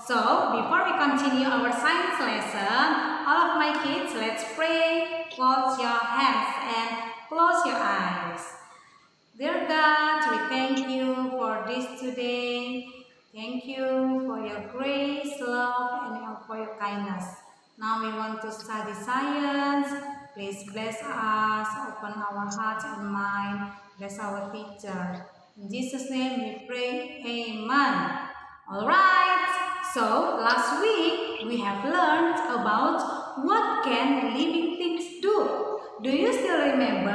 So, before we continue our science lesson, all of my kids, let's pray. Close your hands and close your eyes. Dear God, we thank you for this today. Thank you for your grace, love, and for your kindness. Now we want to study science. Please bless us, open our hearts and mind. Bless our teacher. In Jesus' name we pray, amen. Alright, so last week we have learned about what can living things do. Do you still remember?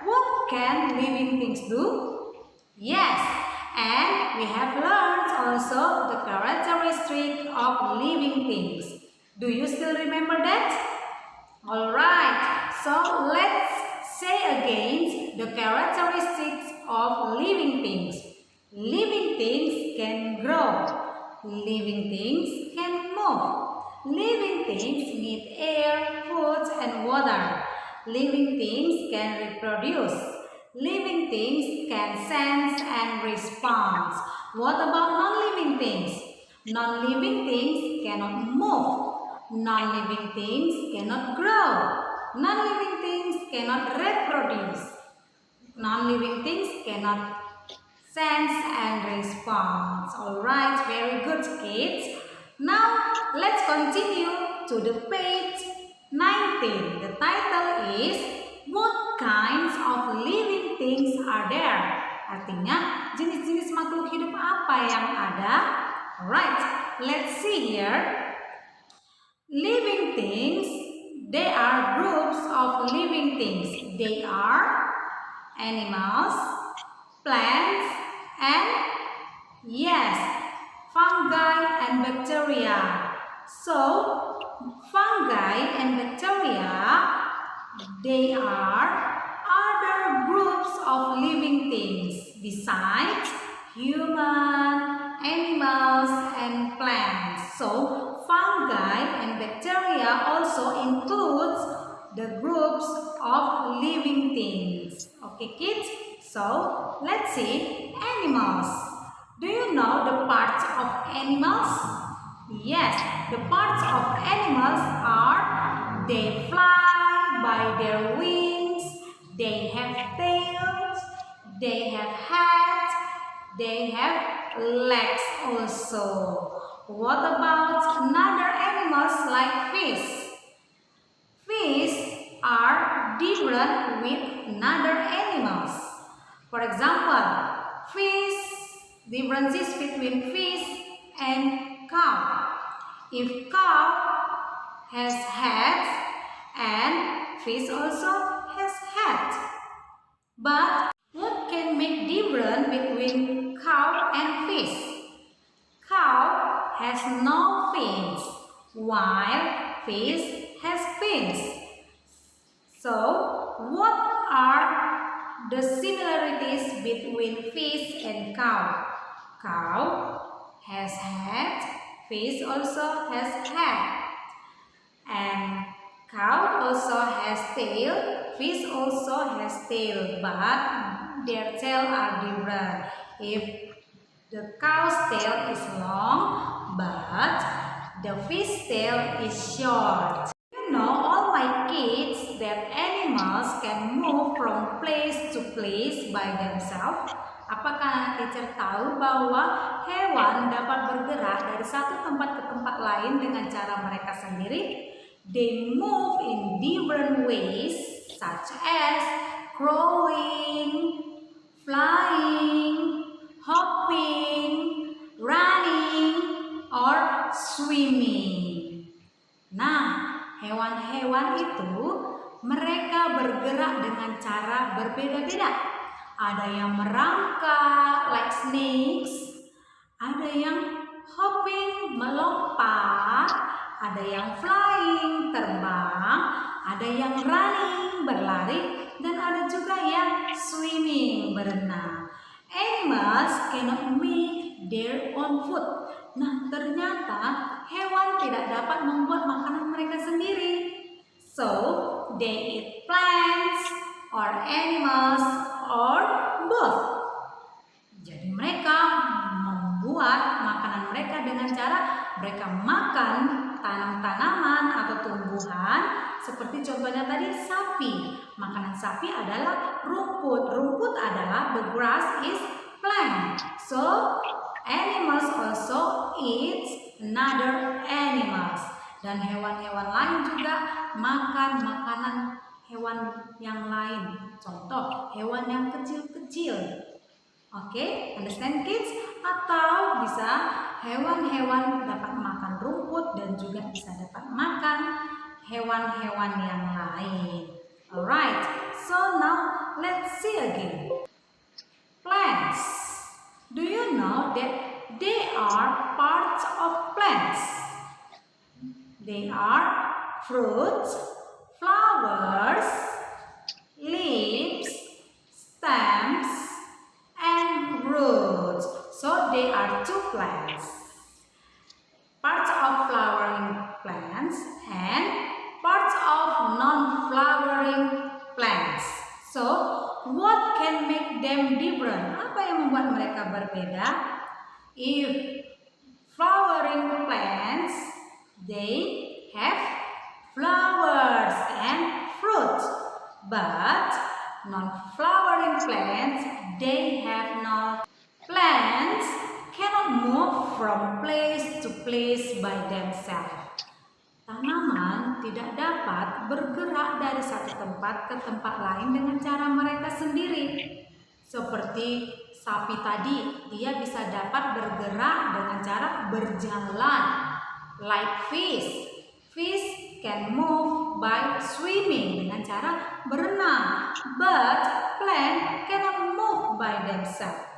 What can living things do? Yes, and we have learned also the characteristic of living things. Do you still remember that? Alright, so let's say again the characteristics of living things. Living things can grow. Living things can move. Living things need air, food, and water. Living things can reproduce. Living things can sense and respond. What about non-living things? Non-living things cannot move. Non-living things cannot grow. Non-living things cannot reproduce. Non-living things cannot sense and respond. Alright, very good kids. Now let's continue to the page 19. The title is What kinds of living things are there? Artinya, jenis-jenis makhluk hidup apa yang ada? Alright, let's see here. Living things, they are groups of living things. They are animals, plants, and yes, fungi and bacteria. So, fungi and bacteria, they are other groups of living things besides human, animals, and plants. So, fungi and bacteria also includes the groups of living things. Okay, kids? So, let's see animals. Do you know the parts of animals? Yes, the parts of animals are they fly by their wings, they have tails, they have heads, they have legs also. What about another animals like fish? Fish are different with another animals. For example, differences between fish and cow. If cow has heads and fish also has heads. But what can make difference between cow and fish? Cow has no fins, while fish has fins. So, what are the similarities between fish and cow? Cow has head, fish also has head. And cow also has tail, fish also has tail, but their tail are different. If the cow's tail is long, but the fish tail is short. You know, all my kids, that animals can move from place to place by themselves. Apakah anak teacher tahu bahwa hewan dapat bergerak dari satu tempat ke tempat lain dengan cara mereka sendiri? They move in different ways, such as crawling, flying, hopping, running, or swimming. Nah, hewan-hewan itu mereka bergerak dengan cara berbeda-beda. Ada yang merangkak like snakes, ada yang hopping melompat, ada yang flying terbang, ada yang running berlari, dan ada juga yang swimming berenang. Animals cannot make their own food. Nah, ternyata hewan tidak dapat membuat makanan mereka sendiri. So, they eat plants or animals or both. Jadi mereka membuat makanan mereka mereka dengan cara mereka makan tanaman atau tumbuhan seperti contohnya tadi sapi. Makanan sapi adalah rumput. Rumput adalah the grass is plant. So animals also eat another animals. Dan hewan-hewan lain juga makan makanan hewan yang lain. Contoh, hewan yang kecil-kecil. Oke, understand kids? Atau bisa hewan-hewan dapat makan rumput dan juga bisa dapat makan hewan-hewan yang lain. Alright, so now let's see again. Plants. Do you know that they are parts of plants? They are fruits, flowers, leaves, stems, and roots. So they are two plants. Parts of flowering plants and parts of non-flowering plants. So what can make them different? Apa yang membuat mereka berbeda? If flowering plants, they have flowers and fruits, but non-flowering plants, they have no. Plants cannot move from place to place by themselves. Tanaman tidak dapat bergerak dari satu tempat ke tempat lain dengan cara mereka sendiri. Seperti sapi tadi, dia bisa dapat bergerak dengan cara berjalan. Like fish. Fish can move by swimming, dengan cara berenang. But plant cannot move by themselves.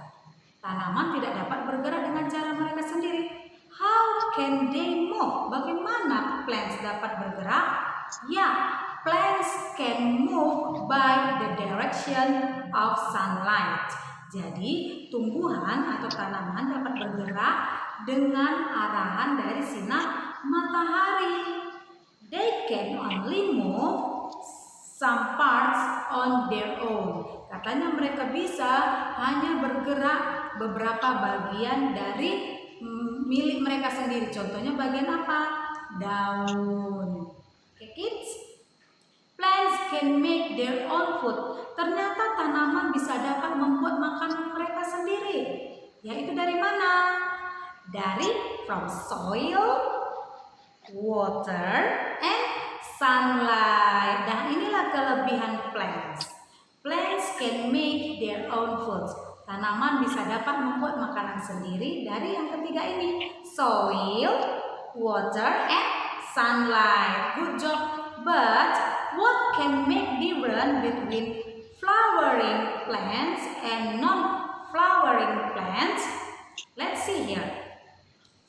Tanaman tidak dapat bergerak dengan cara mereka sendiri. How can they move? Bagaimana plants dapat bergerak? Ya, plants can move by the direction of sunlight. Jadi, tumbuhan atau tanaman dapat bergerak dengan arahan dari sinar matahari. They can only move some parts on their own. Katanya mereka bisa hanya bergerak beberapa bagian dari milik mereka sendiri. Contohnya bagian apa? Daun. Okay, kids? Plants can make their own food. Ternyata tanaman bisa dapat membuat makanan mereka sendiri. Yaitu dari mana? Dari from soil, water, and sunlight. Dan inilah kelebihan plants. Plants can make their own food. Tanaman bisa dapat membuat makanan sendiri dari yang ketiga ini. Soil, water, and sunlight. Good job. But what can make difference between flowering plants and non-flowering plants? Let's see here.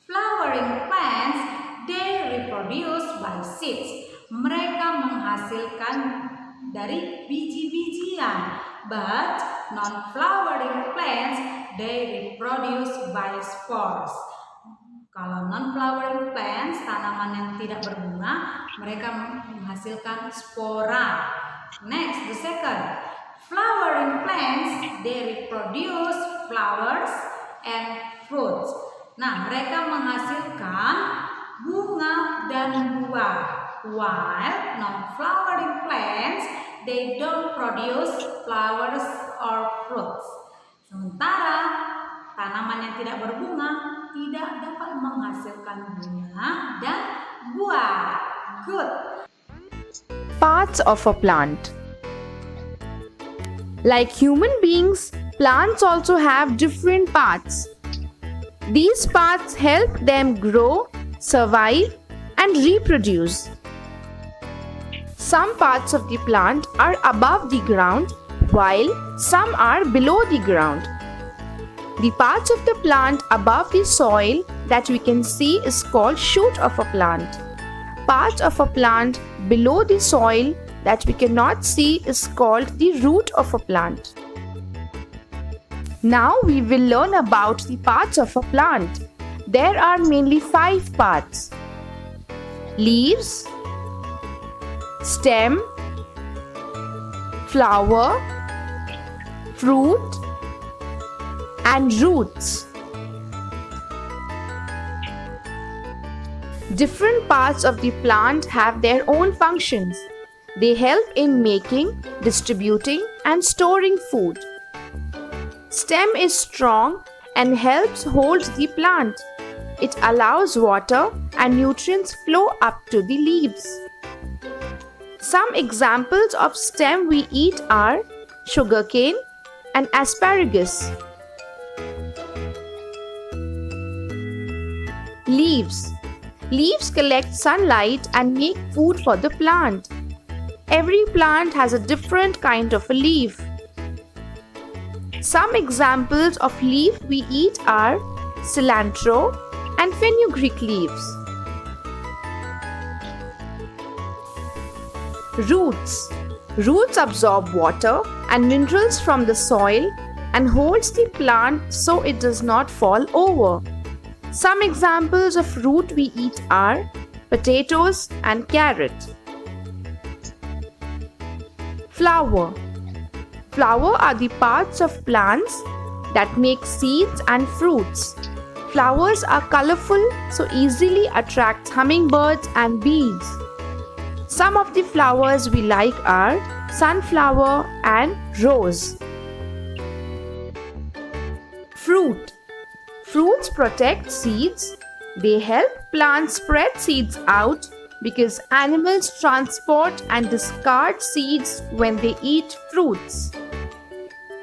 Flowering plants, they reproduce by seeds. Mereka menghasilkan dari biji-bijian. But non-flowering plants, they reproduce by spores. Kalau non-flowering plants, tanaman yang tidak berbunga, mereka menghasilkan spora. Next, the second. Flowering plants, they reproduce flowers and fruits. Nah, mereka menghasilkan bunga dan buah. While non-flowering plants, they don't produce flowers or fruits. Sementara tanaman yang tidak berbunga tidak dapat menghasilkan bunga dan buah. Good. Parts of a plant. Like human beings, plants also have different parts. These parts help them grow, survive, and reproduce. Some parts of the plant are above the ground, while some are below the ground. The parts of the plant above the soil that we can see is called shoot of a plant. Parts of a plant below the soil that we cannot see is called the root of a plant. Now we will learn about the parts of a plant. There are mainly 5 parts: leaves, stem, flower, fruit, and roots. Different parts of the plant have their own functions. They help in making, distributing, and storing food. Stem is strong and helps hold the plant. It allows water and nutrients flow up to the leaves. Some examples of stem we eat are sugarcane and asparagus. Leaves. Leaves collect sunlight and make food for the plant. Every plant has a different kind of a leaf. Some examples of leaf we eat are cilantro and fenugreek leaves. Roots. Roots absorb water and minerals from the soil and holds the plant so it does not fall over. Some examples of root we eat are potatoes and carrot. Flower. Flower are the parts of plants that make seeds and fruits. Flowers are colorful so easily attract hummingbirds and bees. Some of the flowers we like are sunflower and rose. Fruit. Fruits protect seeds. They help plants spread seeds out because animals transport and discard seeds when they eat fruits.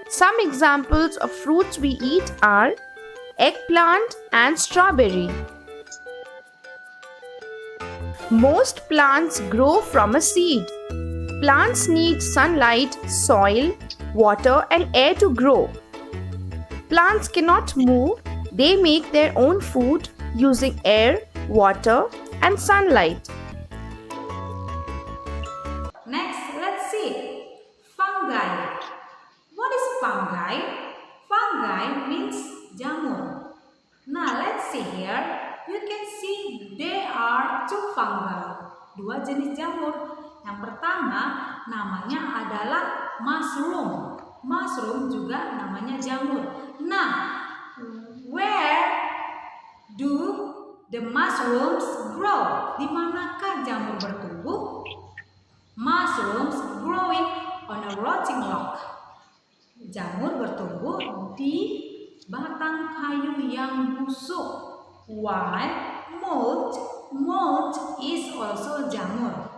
Some examples of fruits we eat are eggplant and strawberry. Most plants grow from a seed. Plants need sunlight, soil, water, and air to grow. Plants cannot move. They make their own food using air, water, and sunlight. Next, let's see. Fungi. What is fungi? Fungi means jamur. Now, let's see here. You can see there are two fungi. Dua jenis jamur. Yang pertama namanya adalah mushroom. Mushroom juga namanya jamur. Nah, where do the mushrooms grow? Di manakah jamur bertumbuh? Mushrooms growing on a rotting log. Jamur bertumbuh di batang kayu yang busuk. While mulch is also jamur.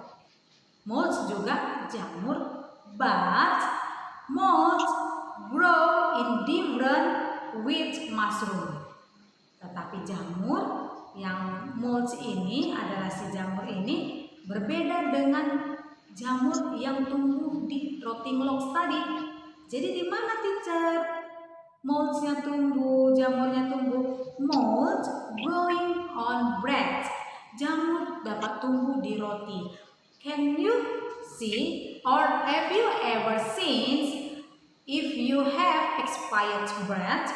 Mulch juga jamur, but mulch grow in different with mushroom. Tetapi jamur yang mulch ini adalah si jamur ini berbeda dengan jamur yang tumbuh di rotting logs tadi. Jadi di mana teacher? Mulchnya tumbuh, jamurnya tumbuh. Mulch growing on bread. Jamur dapat tumbuh di roti. Can you see or have you ever seen if you have expired bread?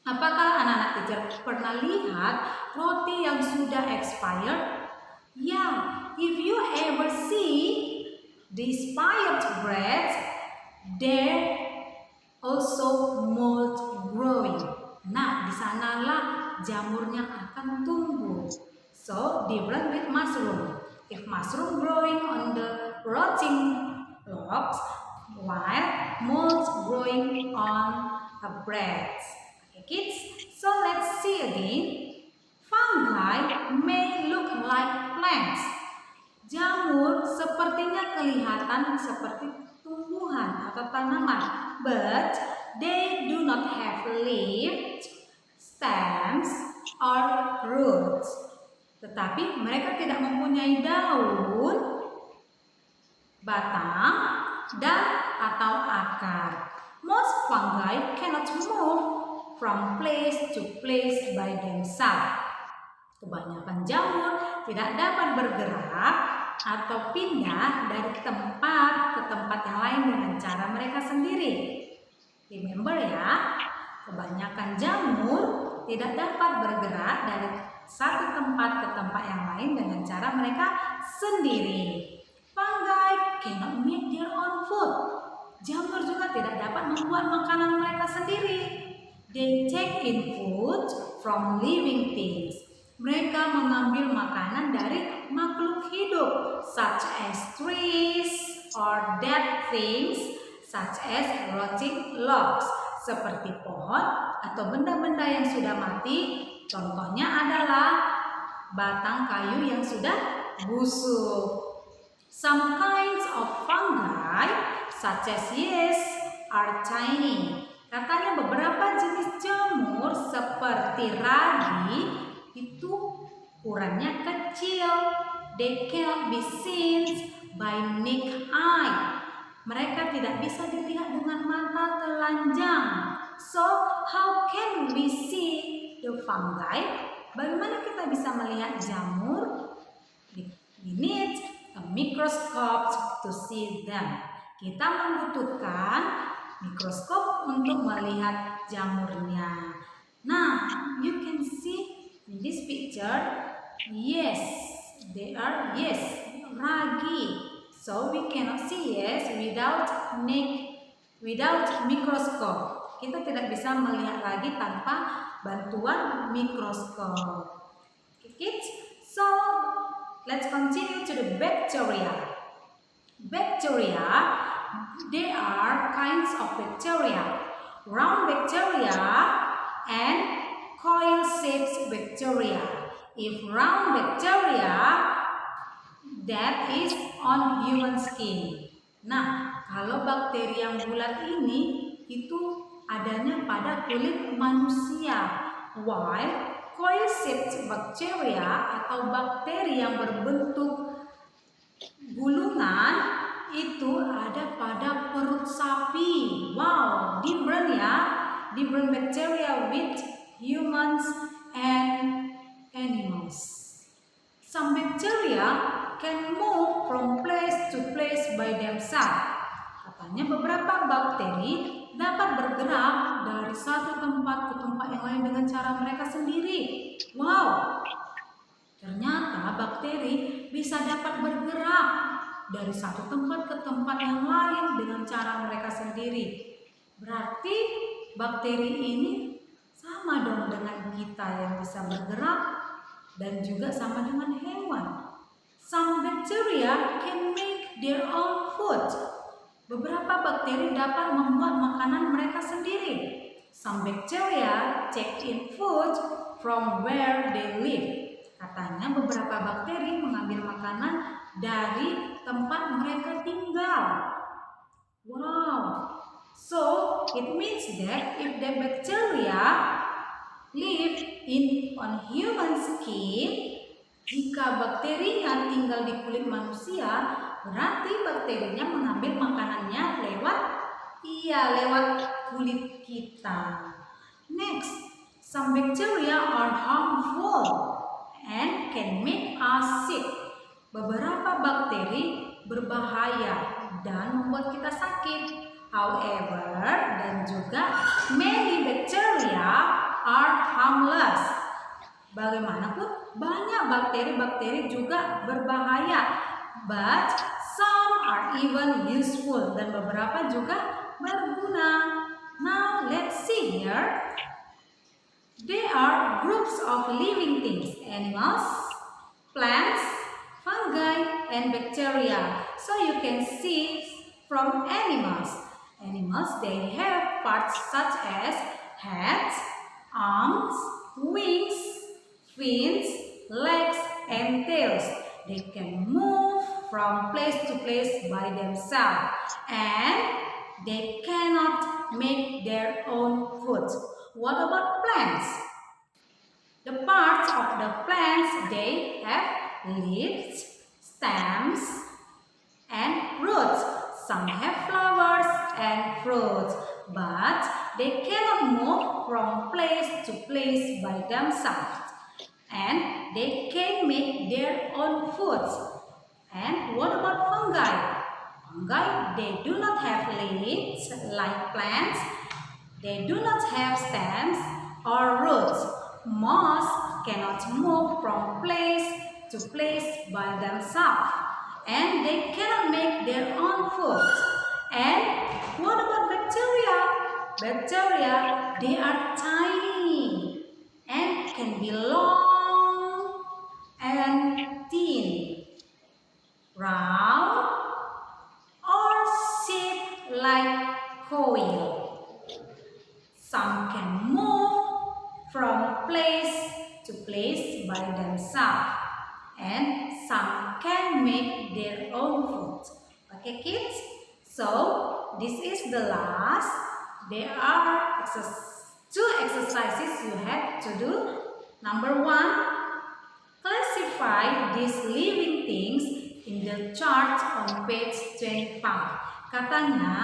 Apakah anak-anak teacher pernah lihat roti yang sudah expired? Yeah, if you ever see the expired bread, there also mold growing. Nah, di sanalah jamurnya akan tumbuh. So, different with mushroom. If mushroom growing on the rotting logs, while mold growing on a bread. Okay, kids. So, let's see again. Fungi may look like plants. Jamur sepertinya kelihatan seperti tumbuhan atau tanaman, but they do not have leaves, stems, or roots. Tetapi mereka tidak mempunyai daun, batang, dan atau akar. Most fungi cannot move from place to place by themselves. Kebanyakan jamur tidak dapat bergerak atau pindah dari tempat ke tempat yang lain dengan cara mereka sendiri. Remember ya, kebanyakan jamur tidak dapat bergerak dari satu tempat ke tempat yang lain dengan cara mereka sendiri. Fungi cannot make their own food. Jamur juga tidak dapat membuat makanan mereka sendiri. They take in food from living things. Mereka mengambil makanan dari makhluk hidup, such as trees or dead things, such as rotting logs, seperti pohon atau benda-benda yang sudah mati. Contohnya adalah batang kayu yang sudah busuk. Some kinds of fungi, such as yeast, are tiny. Katanya beberapa jenis jamur seperti ragi itu ukurannya kecil. They cannot be seen by naked eye. Mereka tidak bisa dilihat dengan mata telanjang. So, how can we see the fungi? Bagaimana kita bisa melihat jamur? We need a microscope to see them. Kita membutuhkan mikroskop untuk melihat jamurnya. Nah, you can see in this picture, yes, they are ragi. So we cannot see without microscope. Kita tidak bisa melihat ragi tanpa bantuan mikroskop. Kids, so let's continue to the bacteria. Bacteria, they are kinds of bacteria. Round bacteria and coil-shaped bacteria. If round bacteria, that is on human skin. Nah, kalau bakteri yang bulat ini itu adanya pada kulit manusia. While coil-shaped bacteria atau bakteri yang berbentuk gulungan itu ada pada perut sapi. Wow, different ya. Different bacteria with humans and animals. Some bacteria can move from place to place by themselves. Katanya beberapa bakteri dapat bergerak dari satu tempat ke tempat yang lain dengan cara mereka sendiri. Wow, ternyata bakteri bisa dapat bergerak dari satu tempat ke tempat yang lain dengan cara mereka sendiri. Berarti bakteri ini sama dong dengan kita yang bisa bergerak dan juga sama dengan hewan. Some bacteria can make their own food. Beberapa bakteri dapat membuat makanan mereka sendiri. Some bacteria take in food from where they live. Katanya beberapa bakteri mengambil makanan dari tempat mereka tinggal. Wow. So, it means that if the bacteria live on human skin, jika bakteri yang tinggal di kulit manusia, berarti bakterinya mengambil makanannya lewat kulit kita. Next, some bacteria are harmful and can make us sick. Beberapa bakteri berbahaya dan membuat kita sakit. However, dan juga many bacteria are harmless. Bagaimanapun, banyak bakteri-bakteri juga berbahaya. But some are even useful, dan beberapa juga berguna. Now let's see here. They are groups of living things, animals, plants, fungi, and bacteria. So you can see from animals. Animals, they have parts such as heads, arms, wings, fins, legs, and tails. They can move from place to place by themselves, and they cannot make their own food. What about plants? The parts of the plants, they have leaves, stems, and roots. Some have flowers and fruits, but they cannot move from place to place by themselves. And they can make their own foods. And what about fungi? Fungi, they do not have leaves like plants. They do not have stems or roots. Moss cannot move from place to place by themselves. And they cannot make their own food. And what about bacteria? Bacteria, they are tiny and can be long place by themselves, and some can make their own food. Okay, kids? So, this is the last. There are two exercises you have to do. Number 1, classify these living things in the chart on page 25. Katanya,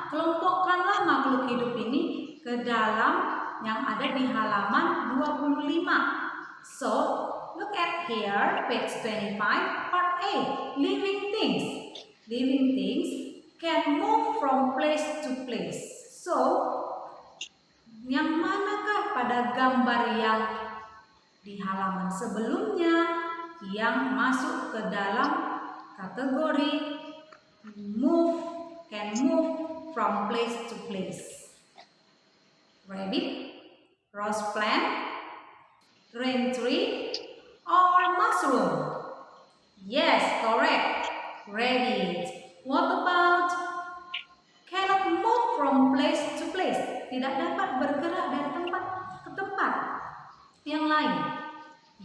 kelompokkanlah makhluk hidup ini ke dalam yang ada di halaman 25. So, look at here, page 25, part A, living things. Living things can move from place to place. So, yang manakah pada gambar yang di halaman sebelumnya yang masuk ke dalam kategori can move from place to place? Rabbit, rose plant, rain tree, or mushroom? Yes, correct. Rabbit. What about cannot move from place to place? Tidak dapat bergerak dari tempat ke tempat yang lain.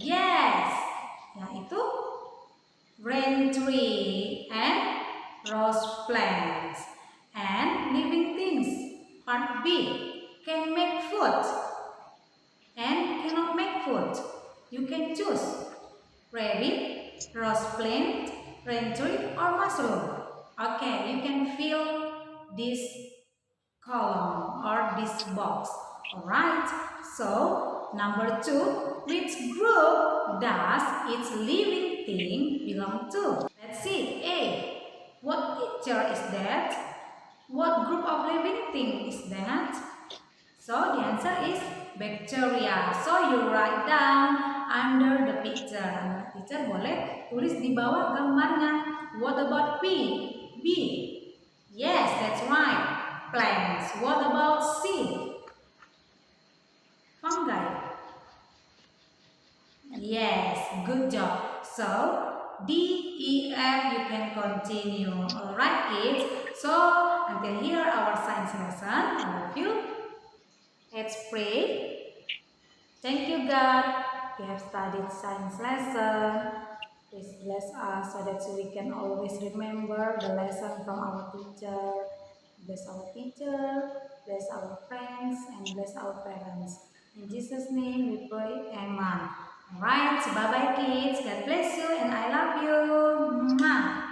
Yes, yaitu rain tree and rose plants. And living things, part B, can make food and cannot make food. You can choose rabbit, rose plant, rain tree, or mushroom. Okay, you can fill this column or this box. Alright, so number 2, which group does its living thing belong to? Let's see. A, what picture is that? What group of living thing is that? So the answer is bacteria. So you write down under the picture. Under the picture boleh tulis di bawah gambarnya. What about B? B. Yes, that's right. Plants. What about C? Fungi. Yes, good job. So D, E, F, you can continue. Alright, kids. So until here our science lesson. I love you. Let's pray. Thank you, God. We have studied science lesson. Please bless us so that we can always remember the lesson from our teacher. Bless our teacher, bless our friends, and bless our parents. In Jesus' name we pray. Amen. Alright, bye-bye kids. God bless you and I love you. Mwah.